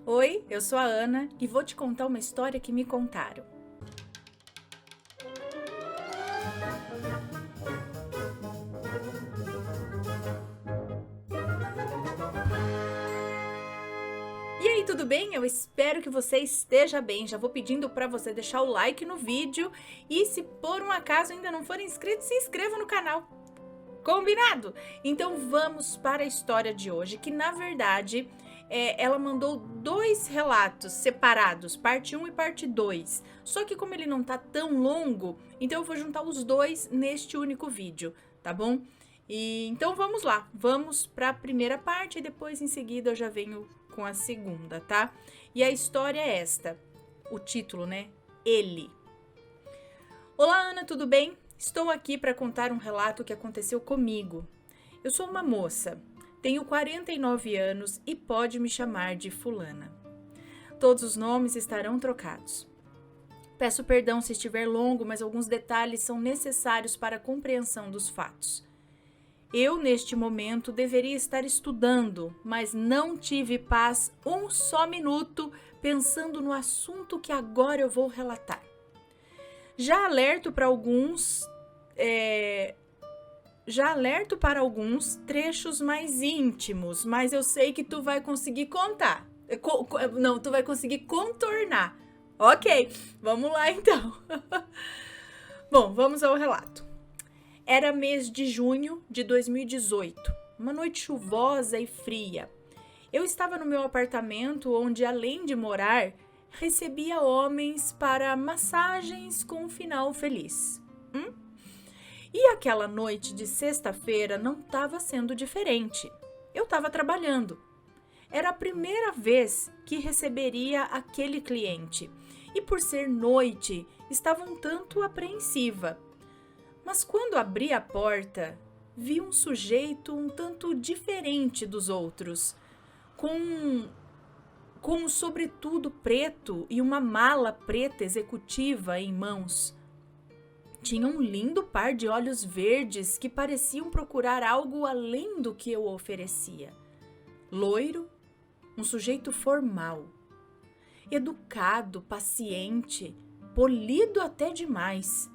Oi, eu sou a Ana e vou te contar uma história que me contaram. E aí, tudo bem? Eu espero que você esteja bem. Já vou pedindo para você deixar o like no vídeo e se por um acaso ainda não for inscrito, se inscreva no canal. Combinado? Então vamos para a história de hoje, que na verdade ela mandou dois relatos separados, parte 1 e parte 2. Só que como ele não tá tão longo, então eu vou juntar os dois neste único vídeo, tá bom? E então vamos lá, vamos para a primeira parte e depois em seguida eu já venho com a segunda, tá? E a história é esta, o título, né? Ele. Olá, Ana, tudo bem? Estou aqui para contar um relato que aconteceu comigo. Eu sou uma moça, tenho 49 anos e pode me chamar de fulana. Todos os nomes estarão trocados. Peço perdão se estiver longo, mas alguns detalhes são necessários para a compreensão dos fatos. Eu, neste momento, deveria estar estudando, mas não tive paz um só minuto pensando no assunto que agora eu vou relatar. Já alerto para alguns trechos mais íntimos, mas eu sei que tu vai conseguir contar. Não, tu vai conseguir contornar. Ok, vamos lá então. Bom, vamos ao relato. Era mês de junho de 2018, uma noite chuvosa e fria. Eu estava no meu apartamento onde, além de morar, recebia homens para massagens com um final feliz. E aquela noite de sexta-feira não estava sendo diferente. Eu estava trabalhando. Era a primeira vez que receberia aquele cliente e, por ser noite, estava um tanto apreensiva. Mas quando abri a porta, vi um sujeito um tanto diferente dos outros, com um sobretudo preto e uma mala preta executiva em mãos. Tinha um lindo par de olhos verdes que pareciam procurar algo além do que eu oferecia. Loiro, um sujeito formal, educado, paciente, polido até demais.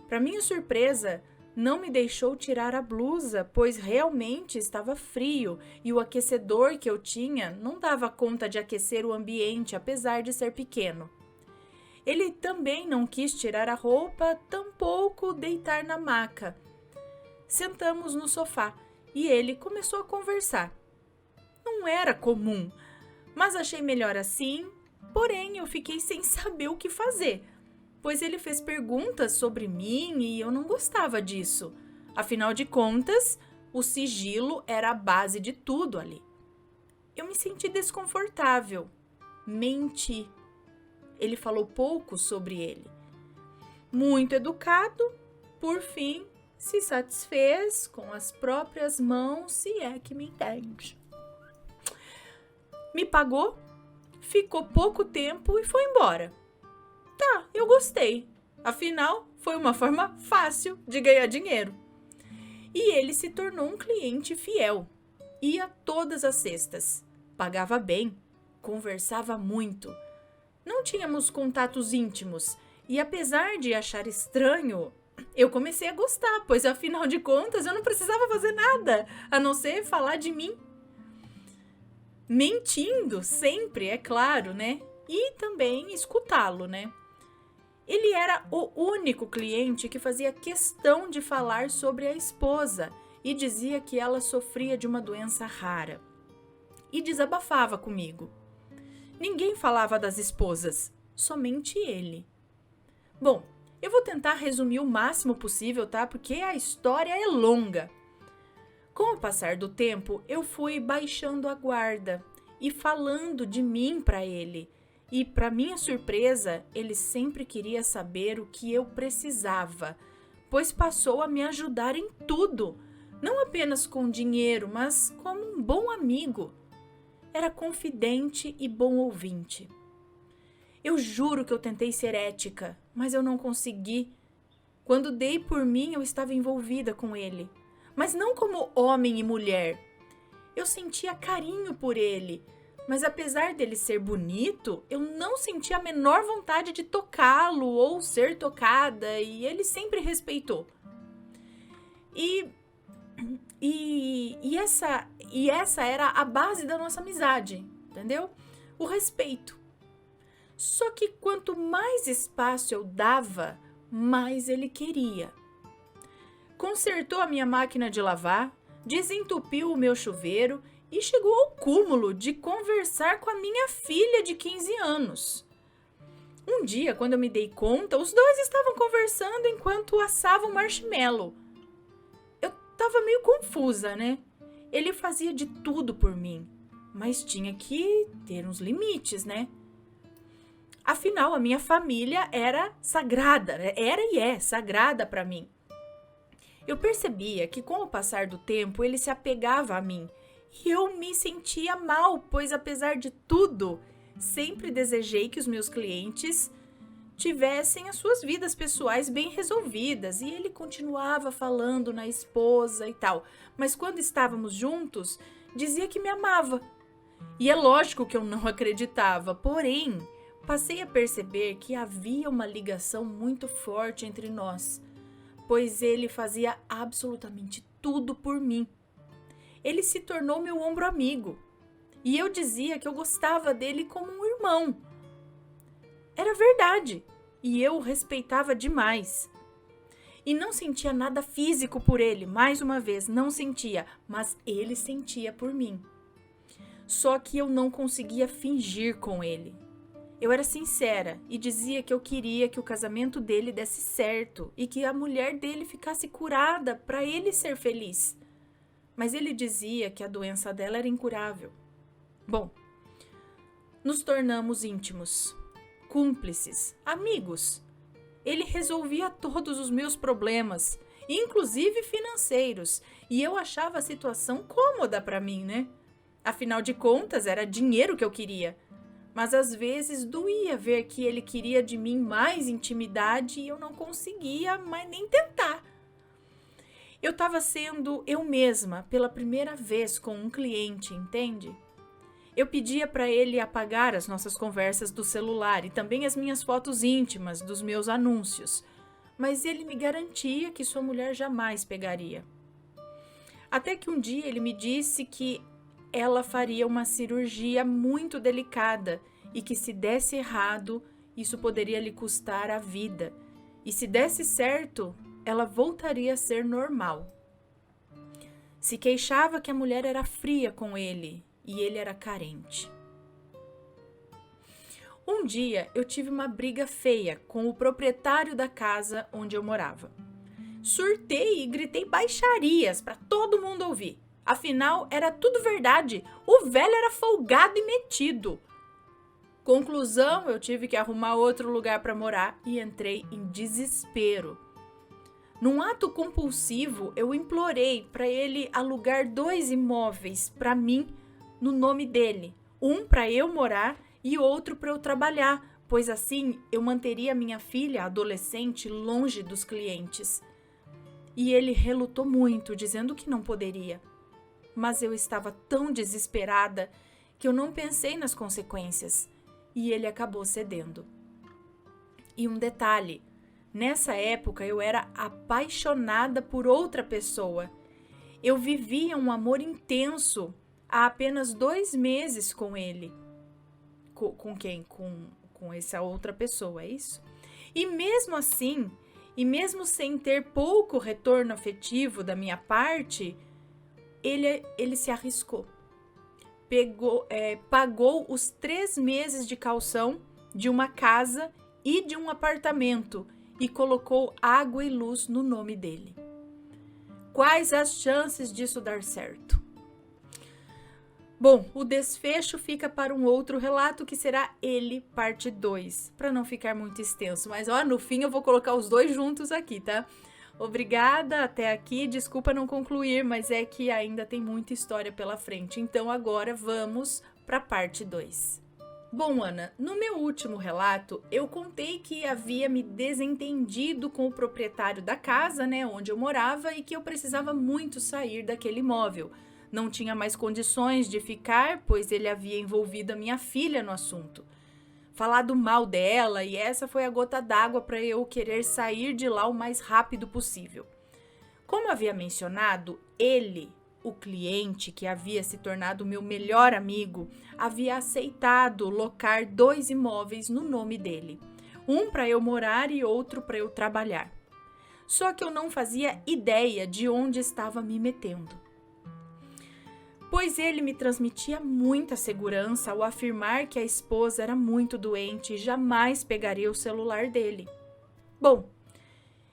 Para minha surpresa, não me deixou tirar a blusa, pois realmente estava frio e o aquecedor que eu tinha não dava conta de aquecer o ambiente, apesar de ser pequeno. Ele também não quis tirar a roupa, tampouco deitar na maca. Sentamos no sofá e ele começou a conversar. Não era comum, mas achei melhor assim, porém eu fiquei sem saber o que fazer, pois ele fez perguntas sobre mim e eu não gostava disso. Afinal de contas, o sigilo era a base de tudo ali. Eu me senti desconfortável. Menti. Ele falou pouco sobre ele. Muito educado, por fim, se satisfez com as próprias mãos, se é que me entende. Me pagou, ficou pouco tempo e foi embora. Tá, eu gostei. Afinal, foi uma forma fácil de ganhar dinheiro. E ele se tornou um cliente fiel. Ia todas as sextas. Pagava bem, conversava muito. Não tínhamos contatos íntimos e, apesar de achar estranho, eu comecei a gostar, pois afinal de contas eu não precisava fazer nada, a não ser falar de mim. Mentindo sempre, é claro, né? E também escutá-lo, né? Ele era o único cliente que fazia questão de falar sobre a esposa e dizia que ela sofria de uma doença rara. E desabafava comigo. Ninguém falava das esposas, somente ele. Bom, eu vou tentar resumir o máximo possível, tá? Porque a história é longa. Com o passar do tempo, eu fui baixando a guarda e falando de mim para ele. E, para minha surpresa, ele sempre queria saber o que eu precisava, pois passou a me ajudar em tudo, não apenas com dinheiro, mas como um bom amigo. Era confidente e bom ouvinte. Eu juro que eu tentei ser ética, mas eu não consegui. Quando dei por mim, eu estava envolvida com ele, mas não como homem e mulher. Eu sentia carinho por ele, Mas apesar dele ser bonito, eu não senti a menor vontade de tocá-lo ou ser tocada, e ele sempre respeitou. E essa era a base da nossa amizade, entendeu? O respeito. Só que quanto mais espaço eu dava, mais ele queria. Consertou a minha máquina de lavar, desentupiu o meu chuveiro e chegou ao cúmulo de conversar com a minha filha de 15 anos. Um dia, quando eu me dei conta, os dois estavam conversando enquanto assavam marshmallow. Eu estava meio confusa, né? Ele fazia de tudo por mim, mas tinha que ter uns limites, né? Afinal, a minha família era sagrada, era e é sagrada para mim. Eu percebia que com o passar do tempo ele se apegava a mim e eu me sentia mal, pois apesar de tudo, sempre desejei que os meus clientes tivessem as suas vidas pessoais bem resolvidas e ele continuava falando na esposa e tal, mas quando estávamos juntos, dizia que me amava. E é lógico que eu não acreditava, porém, passei a perceber que havia uma ligação muito forte entre nós, pois ele fazia absolutamente tudo por mim. Ele se tornou meu ombro amigo, e eu dizia que eu gostava dele como um irmão. Era verdade, e eu o respeitava demais. E não sentia nada físico por ele, mais uma vez, não sentia, mas ele sentia por mim. Só que eu não conseguia fingir com ele. Eu era sincera e dizia que eu queria que o casamento dele desse certo e que a mulher dele ficasse curada para ele ser feliz. Mas ele dizia que a doença dela era incurável. Bom, nos tornamos íntimos, cúmplices, amigos. Ele resolvia todos os meus problemas, inclusive financeiros, e eu achava a situação cômoda para mim, né? Afinal de contas, era dinheiro que eu queria. Mas às vezes doía ver que ele queria de mim mais intimidade e eu não conseguia mais nem tentar. Eu estava sendo eu mesma pela primeira vez com um cliente, entende? Eu pedia para ele apagar as nossas conversas do celular e também as minhas fotos íntimas dos meus anúncios, mas ele me garantia que sua mulher jamais pegaria. Até que um dia ele me disse que ela faria uma cirurgia muito delicada e que se desse errado, isso poderia lhe custar a vida. E se desse certo, ela voltaria a ser normal. Se queixava que a mulher era fria com ele e ele era carente. Um dia eu tive uma briga feia com o proprietário da casa onde eu morava. Surtei e gritei baixarias para todo mundo ouvir. Afinal, era tudo verdade. O velho era folgado e metido. Conclusão, eu tive que arrumar outro lugar para morar e entrei em desespero. Num ato compulsivo, eu implorei para ele alugar 2 imóveis para mim no nome dele. Um para eu morar e outro para eu trabalhar, pois assim eu manteria minha filha adolescente longe dos clientes. E ele relutou muito, dizendo que não poderia. Mas eu estava tão desesperada que eu não pensei nas consequências e ele acabou cedendo. E um detalhe, nessa época eu era apaixonada por outra pessoa. Eu vivia um amor intenso há apenas 2 meses com ele. Com quem? Com essa outra pessoa, é isso? E mesmo assim, e mesmo sem ter pouco retorno afetivo da minha parte, ele se arriscou. Pagou os 3 meses de caução de uma casa e de um apartamento e colocou água e luz no nome dele. Quais as chances disso dar certo? Bom, o desfecho fica para um outro relato que será ele, parte 2, para não ficar muito extenso. Mas no fim eu vou colocar os 2 juntos aqui, tá? Obrigada até aqui, desculpa não concluir, mas é que ainda tem muita história pela frente. Então agora vamos para a parte 2. Bom, Ana, no meu último relato, eu contei que havia me desentendido com o proprietário da casa, né, onde eu morava e que eu precisava muito sair daquele imóvel, Não tinha mais condições de ficar, pois ele havia envolvido a minha filha no assunto. Falado mal dela, e essa foi a gota d'água para eu querer sair de lá o mais rápido possível. Como havia mencionado, ele, o cliente que havia se tornado meu melhor amigo, havia aceitado locar 2 imóveis no nome dele. Um para eu morar e outro para eu trabalhar. Só que eu não fazia ideia de onde estava me metendo. Pois ele me transmitia muita segurança ao afirmar que a esposa era muito doente e jamais pegaria o celular dele. Bom,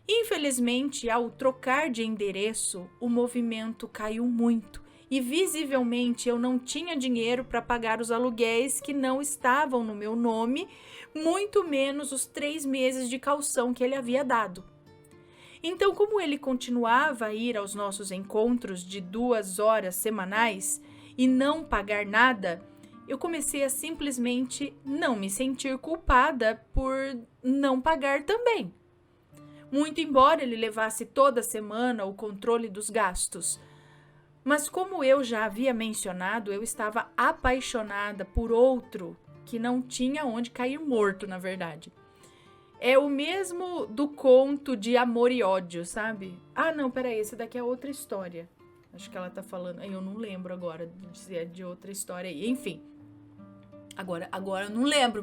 infelizmente, ao trocar de endereço, o movimento caiu muito e visivelmente eu não tinha dinheiro para pagar os aluguéis que não estavam no meu nome, muito menos os 3 meses de caução que ele havia dado. Então, como ele continuava a ir aos nossos encontros de 2 horas semanais e não pagar nada, eu comecei a simplesmente não me sentir culpada por não pagar também. Muito embora ele levasse toda semana o controle dos gastos. Mas como eu já havia mencionado, eu estava apaixonada por outro que não tinha onde cair morto, na verdade. É o mesmo do conto de Amor e Ódio, sabe? Ah, não, peraí, esse daqui é outra história. Acho que ela tá falando... Eu não lembro agora se é de outra história aí. Enfim. Agora eu não lembro,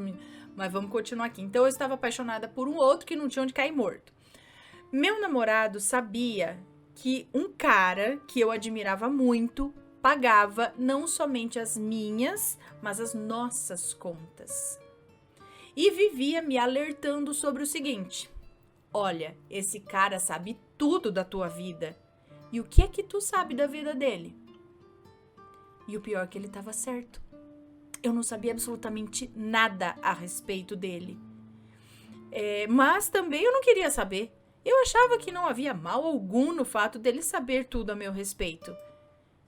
mas vamos continuar aqui. Então, eu estava apaixonada por um outro que não tinha onde cair morto. Meu namorado sabia que um cara que eu admirava muito pagava não somente as minhas, mas as nossas contas. E vivia me alertando sobre o seguinte: olha, esse cara sabe tudo da tua vida. E o que é que tu sabe da vida dele? E o pior é que ele estava certo. Eu não sabia absolutamente nada a respeito dele. Mas também eu não queria saber. Eu achava que não havia mal algum no fato dele saber tudo a meu respeito.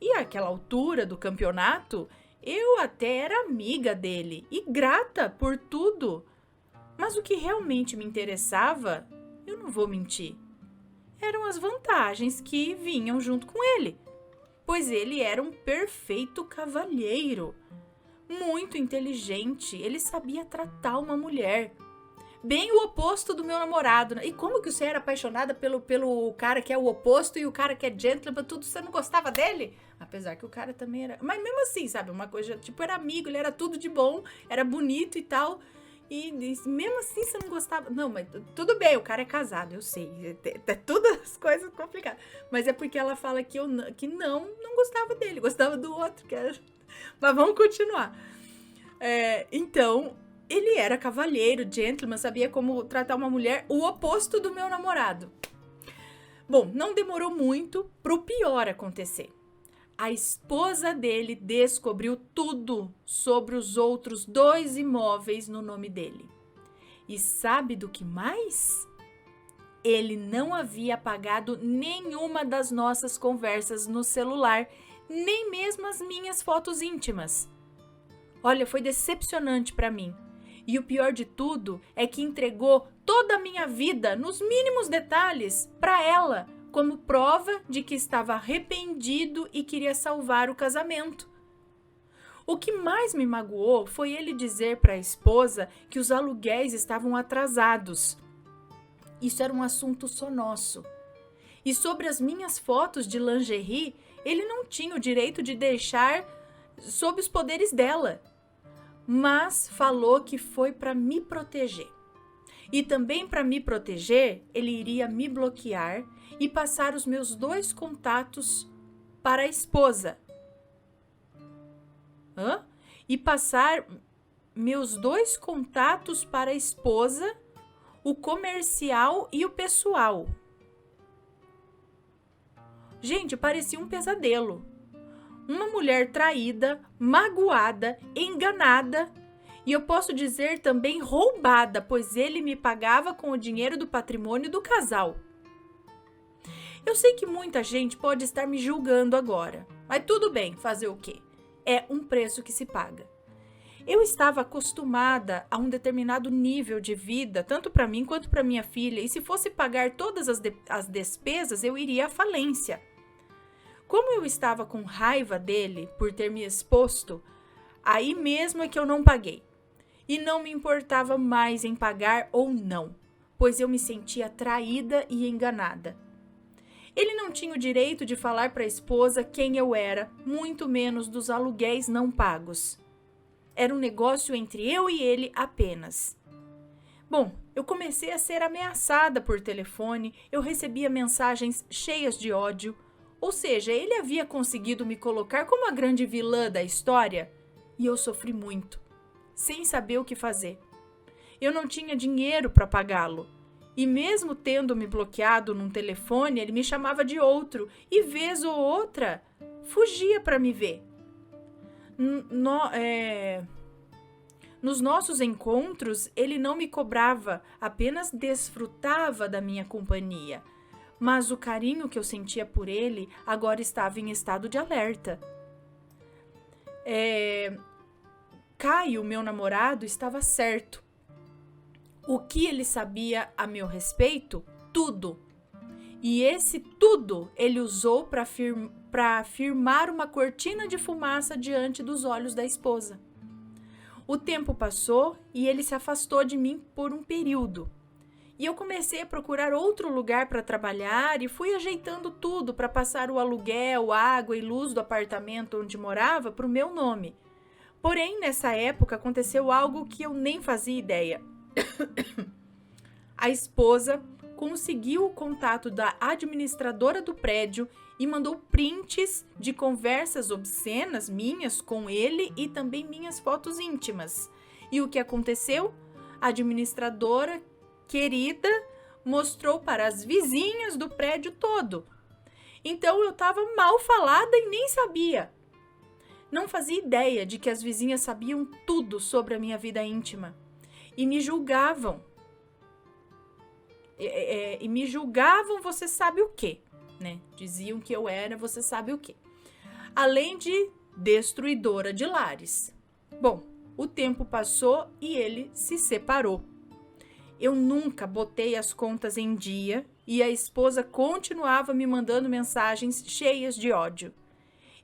E àquela altura do campeonato, eu até era amiga dele e grata por tudo. Mas o que realmente me interessava, eu não vou mentir, eram as vantagens que vinham junto com ele. Pois ele era um perfeito cavalheiro, muito inteligente, ele sabia tratar uma mulher. Bem o oposto do meu namorado. E como que você era apaixonada pelo cara que é o oposto e o cara que é gentleman, tudo, você não gostava dele? Apesar que o cara também era... Mas mesmo assim, sabe, uma coisa, tipo, era amigo, ele era tudo de bom, era bonito e tal. E mesmo assim você não gostava... Não, mas tudo bem, o cara é casado, eu sei. É tudo as coisas complicadas. Mas é porque ela fala que não gostava dele, gostava do outro. Mas vamos continuar. Então... Ele era cavalheiro, gentleman, sabia como tratar uma mulher, o oposto do meu namorado. Bom, não demorou muito para o pior acontecer. A esposa dele descobriu tudo sobre os outros 2 imóveis no nome dele. E sabe do que mais? Ele não havia apagado nenhuma das nossas conversas no celular, nem mesmo as minhas fotos íntimas. Olha, foi decepcionante para mim. E o pior de tudo é que entregou toda a minha vida, nos mínimos detalhes, para ela, como prova de que estava arrependido e queria salvar o casamento. O que mais me magoou foi ele dizer para a esposa que os aluguéis estavam atrasados. Isso era um assunto só nosso. E sobre as minhas fotos de lingerie, ele não tinha o direito de deixar sob os poderes dela. Mas falou que foi para me proteger. E também para me proteger, ele iria me bloquear e passar os meus 2 contatos para a esposa. E passar meus 2 contatos para a esposa, o comercial e o pessoal. Gente, parecia um pesadelo. Uma mulher traída, magoada, enganada e eu posso dizer também roubada, pois ele me pagava com o dinheiro do patrimônio do casal. Eu sei que muita gente pode estar me julgando agora, mas tudo bem, fazer o quê? É um preço que se paga. Eu estava acostumada a um determinado nível de vida, tanto para mim quanto para minha filha, e se fosse pagar todas as despesas, eu iria à falência. Como eu estava com raiva dele por ter me exposto, aí mesmo é que eu não paguei. E não me importava mais em pagar ou não, pois eu me sentia traída e enganada. Ele não tinha o direito de falar para a esposa quem eu era, muito menos dos aluguéis não pagos. Era um negócio entre eu e ele apenas. Bom, eu comecei a ser ameaçada por telefone, eu recebia mensagens cheias de ódio. Ou seja, ele havia conseguido me colocar como a grande vilã da história e eu sofri muito, sem saber o que fazer. Eu não tinha dinheiro para pagá-lo e mesmo tendo me bloqueado num telefone, ele me chamava de outro e vez ou outra fugia para me ver. Nos nossos encontros, ele não me cobrava, apenas desfrutava da minha companhia. Mas o carinho que eu sentia por ele agora estava em estado de alerta. Caio, meu namorado, estava certo. O que ele sabia a meu respeito? Tudo. E esse tudo ele usou para firmar uma cortina de fumaça diante dos olhos da esposa. O tempo passou e ele se afastou de mim por um período. E eu comecei a procurar outro lugar para trabalhar e fui ajeitando tudo para passar o aluguel, água e luz do apartamento onde morava para o meu nome. Porém, nessa época aconteceu algo que eu nem fazia ideia. A esposa conseguiu o contato da administradora do prédio e mandou prints de conversas obscenas minhas com ele e também minhas fotos íntimas. E o que aconteceu? A administradora querida mostrou para as vizinhas do prédio todo. Então eu estava mal falada e nem sabia. Não fazia ideia de que as vizinhas sabiam tudo sobre a minha vida íntima e me julgavam. E me julgavam, você sabe o quê, né? Diziam que eu era, você sabe o quê. Além de destruidora de lares. Bom, o tempo passou e ele se separou. Eu nunca botei as contas em dia e a esposa continuava me mandando mensagens cheias de ódio.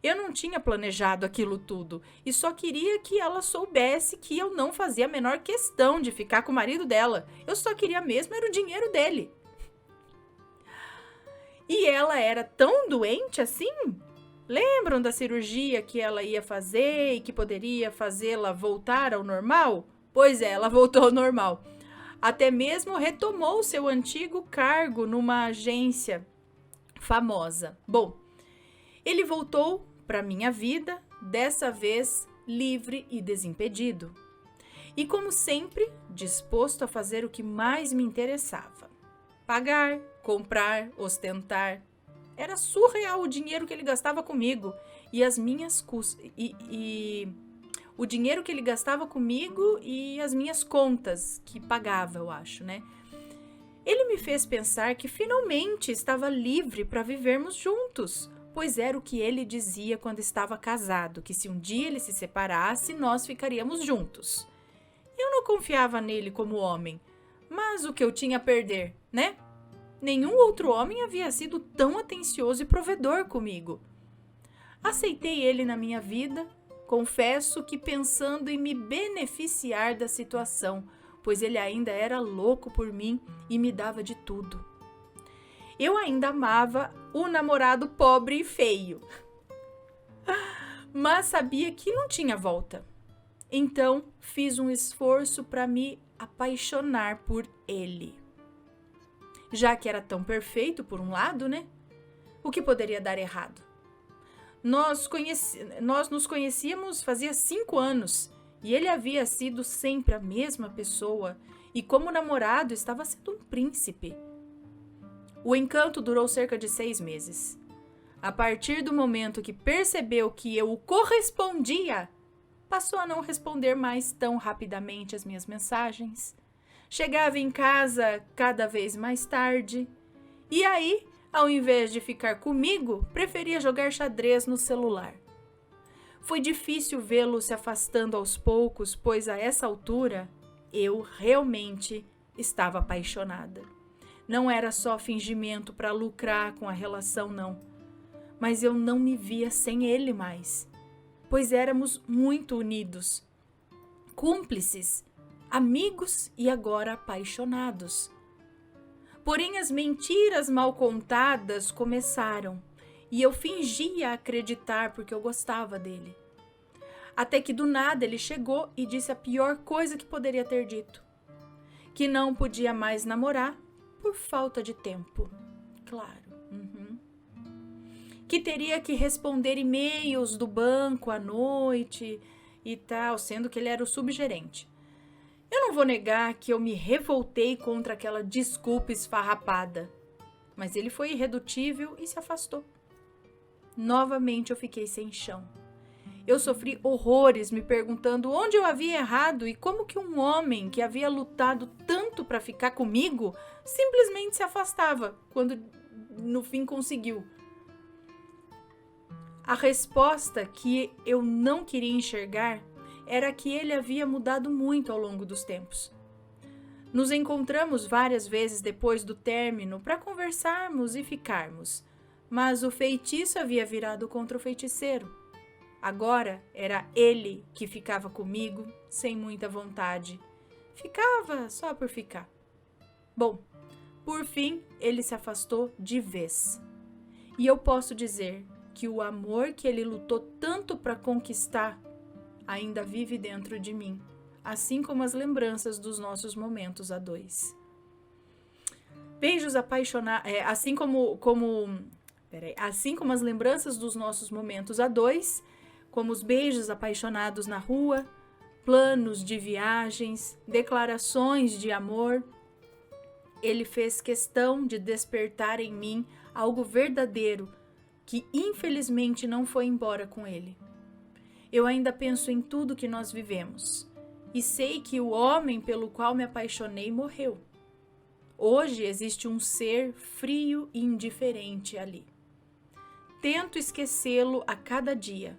Eu não tinha planejado aquilo tudo e só queria que ela soubesse que eu não fazia a menor questão de ficar com o marido dela. Eu só queria mesmo era o dinheiro dele. E ela era tão doente assim? Lembram da cirurgia que ela ia fazer e que poderia fazê-la voltar ao normal? Pois é, ela voltou ao normal. Até mesmo retomou seu antigo cargo numa agência famosa. Bom, ele voltou para minha vida, dessa vez livre e desimpedido. E como sempre, disposto a fazer o que mais me interessava. Pagar, comprar, ostentar. Era surreal o dinheiro que ele gastava comigo e as minhas o dinheiro que ele gastava comigo e as minhas contas que pagava, eu acho, né? Ele me fez pensar que finalmente estava livre para vivermos juntos, pois era o que ele dizia quando estava casado, que se um dia ele se separasse, nós ficaríamos juntos. Eu não confiava nele como homem, mas o que eu tinha a perder, né? Nenhum outro homem havia sido tão atencioso e provedor comigo. Aceitei ele na minha vida, confesso que pensando em me beneficiar da situação, pois ele ainda era louco por mim e me dava de tudo. Eu ainda amava o namorado pobre e feio, mas sabia que não tinha volta. Então, fiz um esforço para me apaixonar por ele. Já que era tão perfeito por um lado, né? O que poderia dar errado? Nós nos conhecíamos fazia 5 anos e ele havia sido sempre a mesma pessoa e como namorado estava sendo um príncipe. O encanto durou cerca de 6 meses. A partir do momento que percebeu que eu o correspondia, passou a não responder mais tão rapidamente as minhas mensagens. Chegava em casa cada vez mais tarde. E aí, ao invés de ficar comigo, preferia jogar xadrez no celular. Foi difícil vê-lo se afastando aos poucos, pois a essa altura eu realmente estava apaixonada. Não era só fingimento para lucrar com a relação, não. mas eu não me via sem ele mais, pois éramos muito unidos, cúmplices, amigos e agora apaixonados. Porém, as mentiras mal contadas começaram e eu fingia acreditar porque eu gostava dele. Até que do nada ele chegou e disse a pior coisa que poderia ter dito: que não podia mais namorar por falta de tempo. Claro. Que teria que responder e-mails do banco à noite e tal, sendo que ele era o subgerente. Eu não vou negar que eu me revoltei contra aquela desculpa esfarrapada, mas ele foi irredutível e se afastou. Novamente eu fiquei sem chão. Eu sofri horrores me perguntando onde eu havia errado e como que um homem que havia lutado tanto para ficar comigo simplesmente se afastava quando no fim conseguiu. A resposta que eu não queria enxergar era que ele havia mudado muito ao longo dos tempos. Nos encontramos várias vezes depois do término para conversarmos e ficarmos, mas o feitiço havia virado contra o feiticeiro. Agora era ele que ficava comigo sem muita vontade. Ficava só por ficar. Bom, por fim ele se afastou de vez. E eu posso dizer que o amor que ele lutou tanto para conquistar ainda vive dentro de mim, assim como as lembranças dos nossos momentos a dois. Beijos apaixonados, assim como as lembranças dos nossos momentos a dois, como os beijos apaixonados na rua, planos de viagens, declarações de amor, ele fez questão de despertar em mim algo verdadeiro que infelizmente não foi embora com ele. Eu ainda penso em tudo que nós vivemos e sei que o homem pelo qual me apaixonei morreu. Hoje existe um ser frio e indiferente ali. Tento esquecê-lo a cada dia,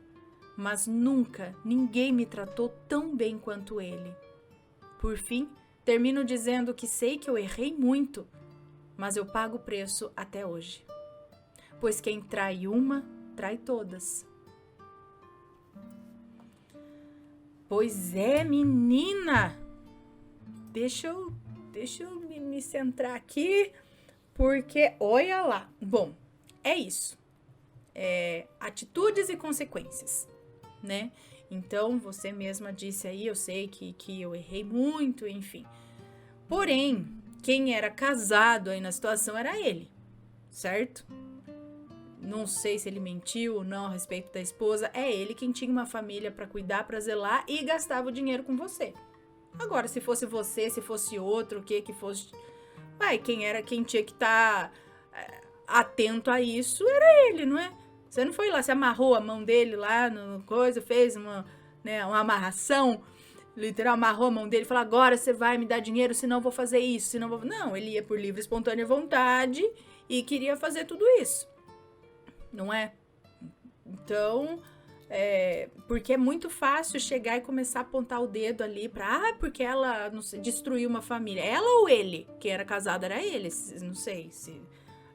mas nunca ninguém me tratou tão bem quanto ele. Por fim, termino dizendo que sei que eu errei muito, mas eu pago o preço até hoje. Pois quem trai uma, trai todas. Pois é, menina! Deixa eu me centrar aqui, porque olha lá. Bom, é isso. Atitudes e consequências, né? Então, você mesma disse aí, eu sei que eu errei muito, enfim. Porém, quem era casado aí na situação era ele, certo? Não sei se ele mentiu ou não a respeito da esposa. É ele quem tinha uma família para cuidar, para zelar e gastava o dinheiro com você. Agora, se fosse você, se fosse outro, o que fosse... quem tinha que estar atento a isso era ele, não é? Você não foi lá, você amarrou a mão dele lá no coisa, fez uma amarração, literal, amarrou a mão dele e falou, agora você vai me dar dinheiro, senão eu vou fazer isso, senão eu vou... Não, ele ia por livre e espontânea vontade e queria fazer tudo isso. Não é? Então, porque é muito fácil chegar e começar a apontar o dedo ali porque ela, não sei, destruiu uma família. Ela ou ele? Quem era casado era ele, não sei,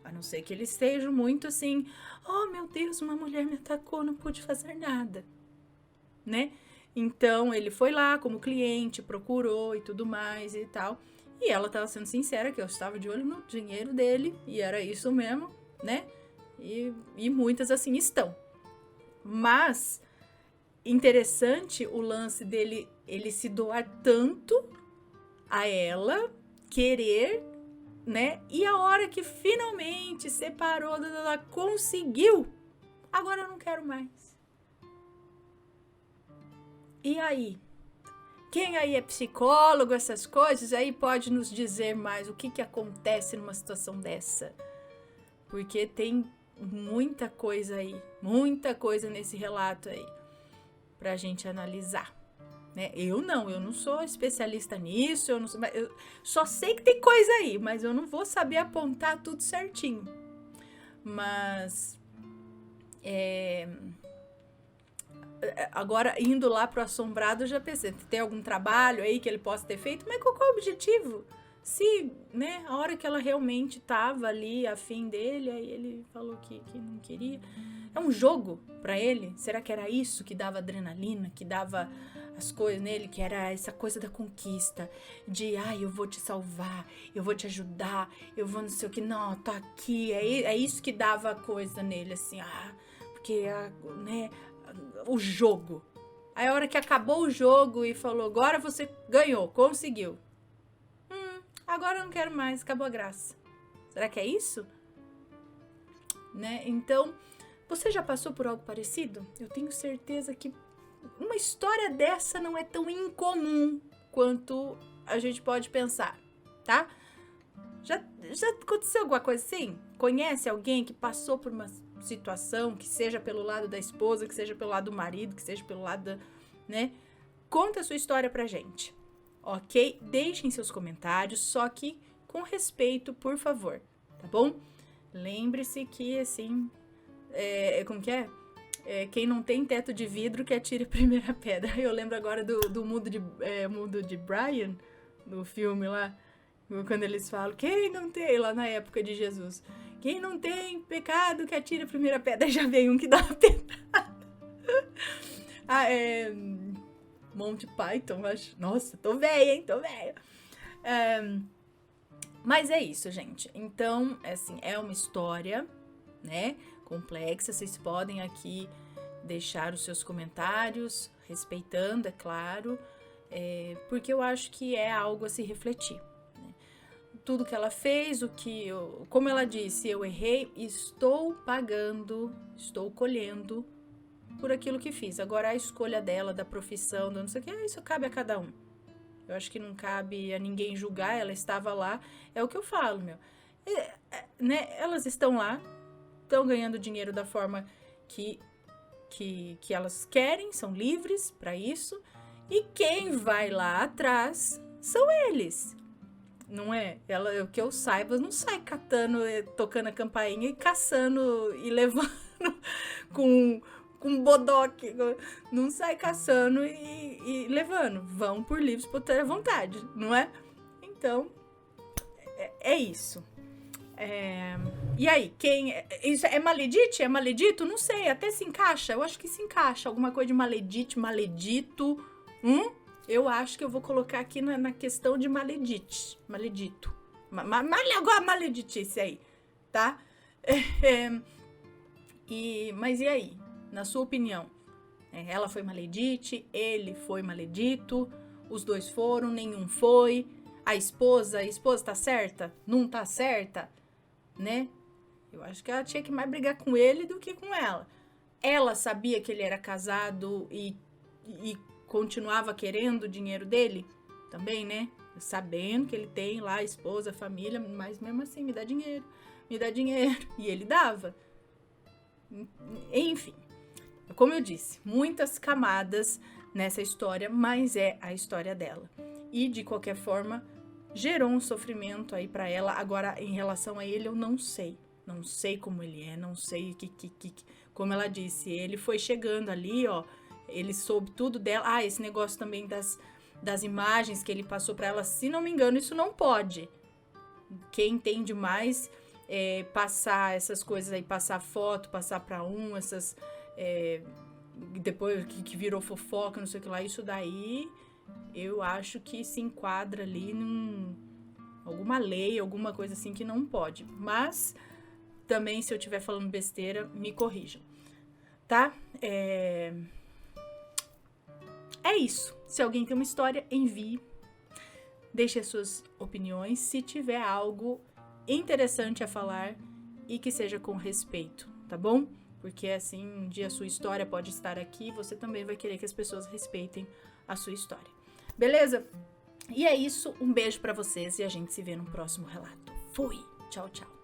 a não ser que eles estejam muito assim, oh meu Deus, uma mulher me atacou, não pude fazer nada, né? Então, ele foi lá como cliente, procurou e tudo mais e tal, e ela estava sendo sincera que eu estava de olho no dinheiro dele, e era isso mesmo, né? E muitas assim estão. Mas, interessante o lance dele, ele se doar tanto a ela, querer, né? E a hora que finalmente separou, conseguiu, agora eu não quero mais. E aí? Quem aí é psicólogo, essas coisas, aí pode nos dizer mais o que acontece numa situação dessa. Porque tem muita coisa aí, muita coisa nesse relato aí pra gente analisar, né? Eu não sou especialista nisso, eu só sei que tem coisa aí, mas eu não vou saber apontar tudo certinho. Mas agora, indo lá pro assombrado, eu já pensei, tem algum trabalho aí que ele possa ter feito? Mas qual é o objetivo? se, né, a hora que ela realmente tava ali a fim dele, aí ele falou que não queria. É um jogo pra ele? Será que era isso que dava adrenalina, que dava as coisas nele, que era essa coisa da conquista, de, eu vou te salvar, eu vou te ajudar, eu vou não sei o que, não, tô aqui, é isso que dava coisa nele, assim, porque, né, o jogo. Aí a hora que acabou o jogo e falou, agora você ganhou, conseguiu. Agora eu não quero mais, acabou a graça. Será que é isso? Né? Então, você já passou por algo parecido? Eu tenho certeza que uma história dessa não é tão incomum quanto a gente pode pensar, tá? Já aconteceu alguma coisa assim? Conhece alguém que passou por uma situação, que seja pelo lado da esposa, que seja pelo lado do marido, que seja pelo lado né? Conta a sua história pra gente. Ok? Deixem seus comentários, só que com respeito, por favor, tá bom? Lembre-se que, assim, como que é? Quem não tem teto de vidro que atire a primeira pedra. Eu lembro agora do mundo de Brian, do filme lá, quando eles falam, quem não tem, lá na época de Jesus, quem não tem pecado que atire a primeira pedra, já vem um que dá uma pedrada. Monty Python, acho. Nossa, tô velha, hein? Tô velha. Mas é isso, gente. Então, assim, é uma história, né? Complexa. Vocês podem aqui deixar os seus comentários, respeitando, é claro, porque eu acho que é algo a se refletir. Né? Tudo que ela fez, como ela disse, eu errei, estou pagando, estou colhendo por aquilo que fiz. Agora a escolha dela, da profissão, do não sei o que, isso cabe a cada um. Eu acho que não cabe a ninguém julgar, ela estava lá. É o que eu falo, meu. Né? Elas estão lá, estão ganhando dinheiro da forma que elas querem, são livres para isso. E quem vai lá atrás são eles. Não é? O que eu saiba, não sai catando, tocando a campainha e caçando e levando com bodoque, não sai caçando e levando, vão por livre espontânea vontade, não é? Então, é isso. E aí, isso é maledite? É maledito? Não sei, até se encaixa, eu acho que se encaixa, alguma coisa de maledite, maledito, eu acho que eu vou colocar aqui na questão de maledite, maledito, agora maleditice aí, tá? Mas e aí? Na sua opinião, ela foi maledite, ele foi maledito, os dois foram, nenhum foi, a esposa tá certa? Não tá certa? Né? Eu acho que ela tinha que mais brigar com ele do que com ela. Ela sabia que ele era casado e continuava querendo o dinheiro dele? Também, né? Sabendo que ele tem lá a esposa, a família, mas mesmo assim, me dá dinheiro. E ele dava. Enfim. Como eu disse, muitas camadas nessa história, mas é a história dela. E, de qualquer forma, gerou um sofrimento aí pra ela. Agora, em relação a ele, eu não sei. Não sei como ele é, não sei como ela disse. Ele foi chegando ali, ó. Ele soube tudo dela. Esse negócio também das imagens que ele passou pra ela. Se não me engano, isso não pode. Quem entende mais, passar essas coisas aí, passar foto, passar pra essas... depois que virou fofoca, não sei o que lá, isso daí eu acho que se enquadra ali alguma lei, alguma coisa assim que não pode, mas também se eu estiver falando besteira, me corrijam, tá? É isso, se alguém tem uma história, envie, deixe as suas opiniões, se tiver algo interessante a falar e que seja com respeito, tá bom? Porque assim, um dia a sua história pode estar aqui e você também vai querer que as pessoas respeitem a sua história. Beleza? E é isso, um beijo pra vocês e a gente se vê no próximo relato. Fui! Tchau, tchau!